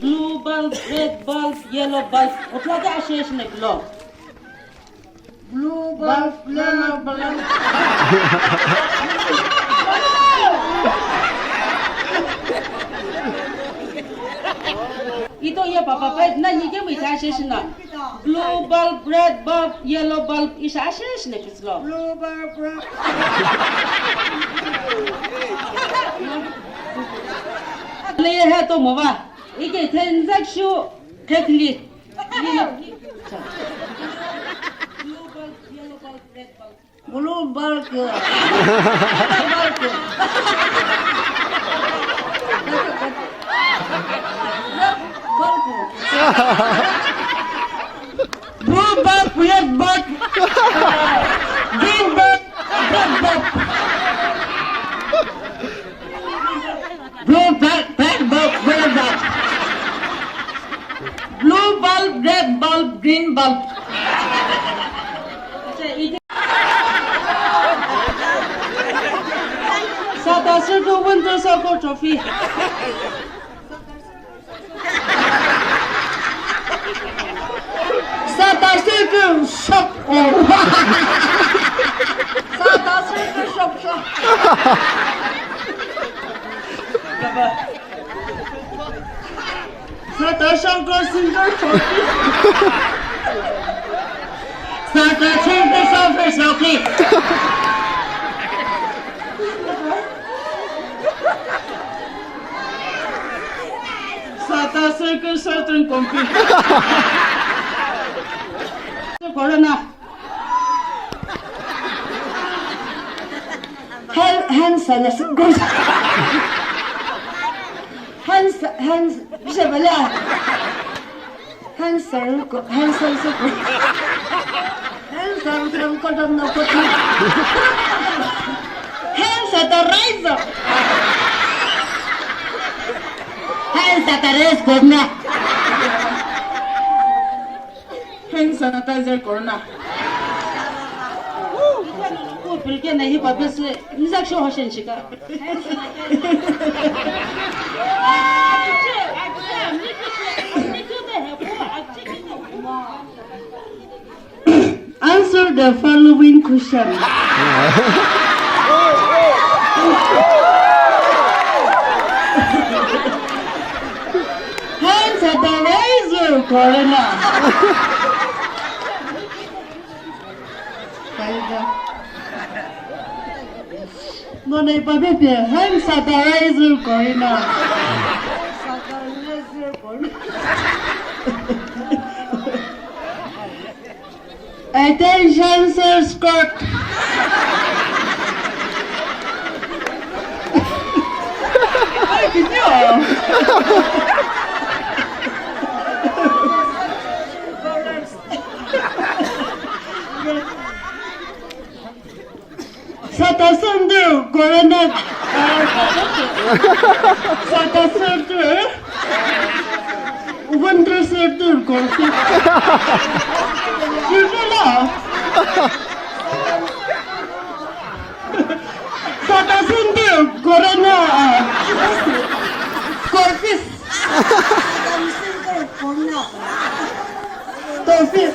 blue bulb, red bulb, yellow bulb. 어떻게 아시겠네 블루? Blue bulb, yellow bulb. 이도 예 봐봐. 난 이게 뭐 아시겠나? Blue bulb, red bulb, yellow bulb. 이 아시겠네 그죠? Blue bulb, red. 레이 해도 뭐 봐. 이게 transaction technique. Blue bulb. Blue bulb, red bulb. Green bulb, red bulb. Blue bulb, red bulb, red bulb. Blue bulb, red bulb, green bulb. Sada circle winter circle trophy. Sada circle shop. Sada circle shop. Sada circle single trophy. Sada circle shopper trophy. Sada circle certain complete. Corona. Hansen is good. Hans, bisa bela. Hansen is good. Hansen from Kodon Koti. Hands at the razor. Hands at the race, good na. Hand sanitizer corona. 오, 별게 내 힙합에서 인삭쇼 하신시가. Answer the following question. Hands at the razor corona. Nonay pabibi, hands at the razor corona. Attention, sir, skirt. Ay, kinyo. Satasundu, corona. Satasundu. Winter surtur, corona. Satasundu, corona. Corfis. Corfis.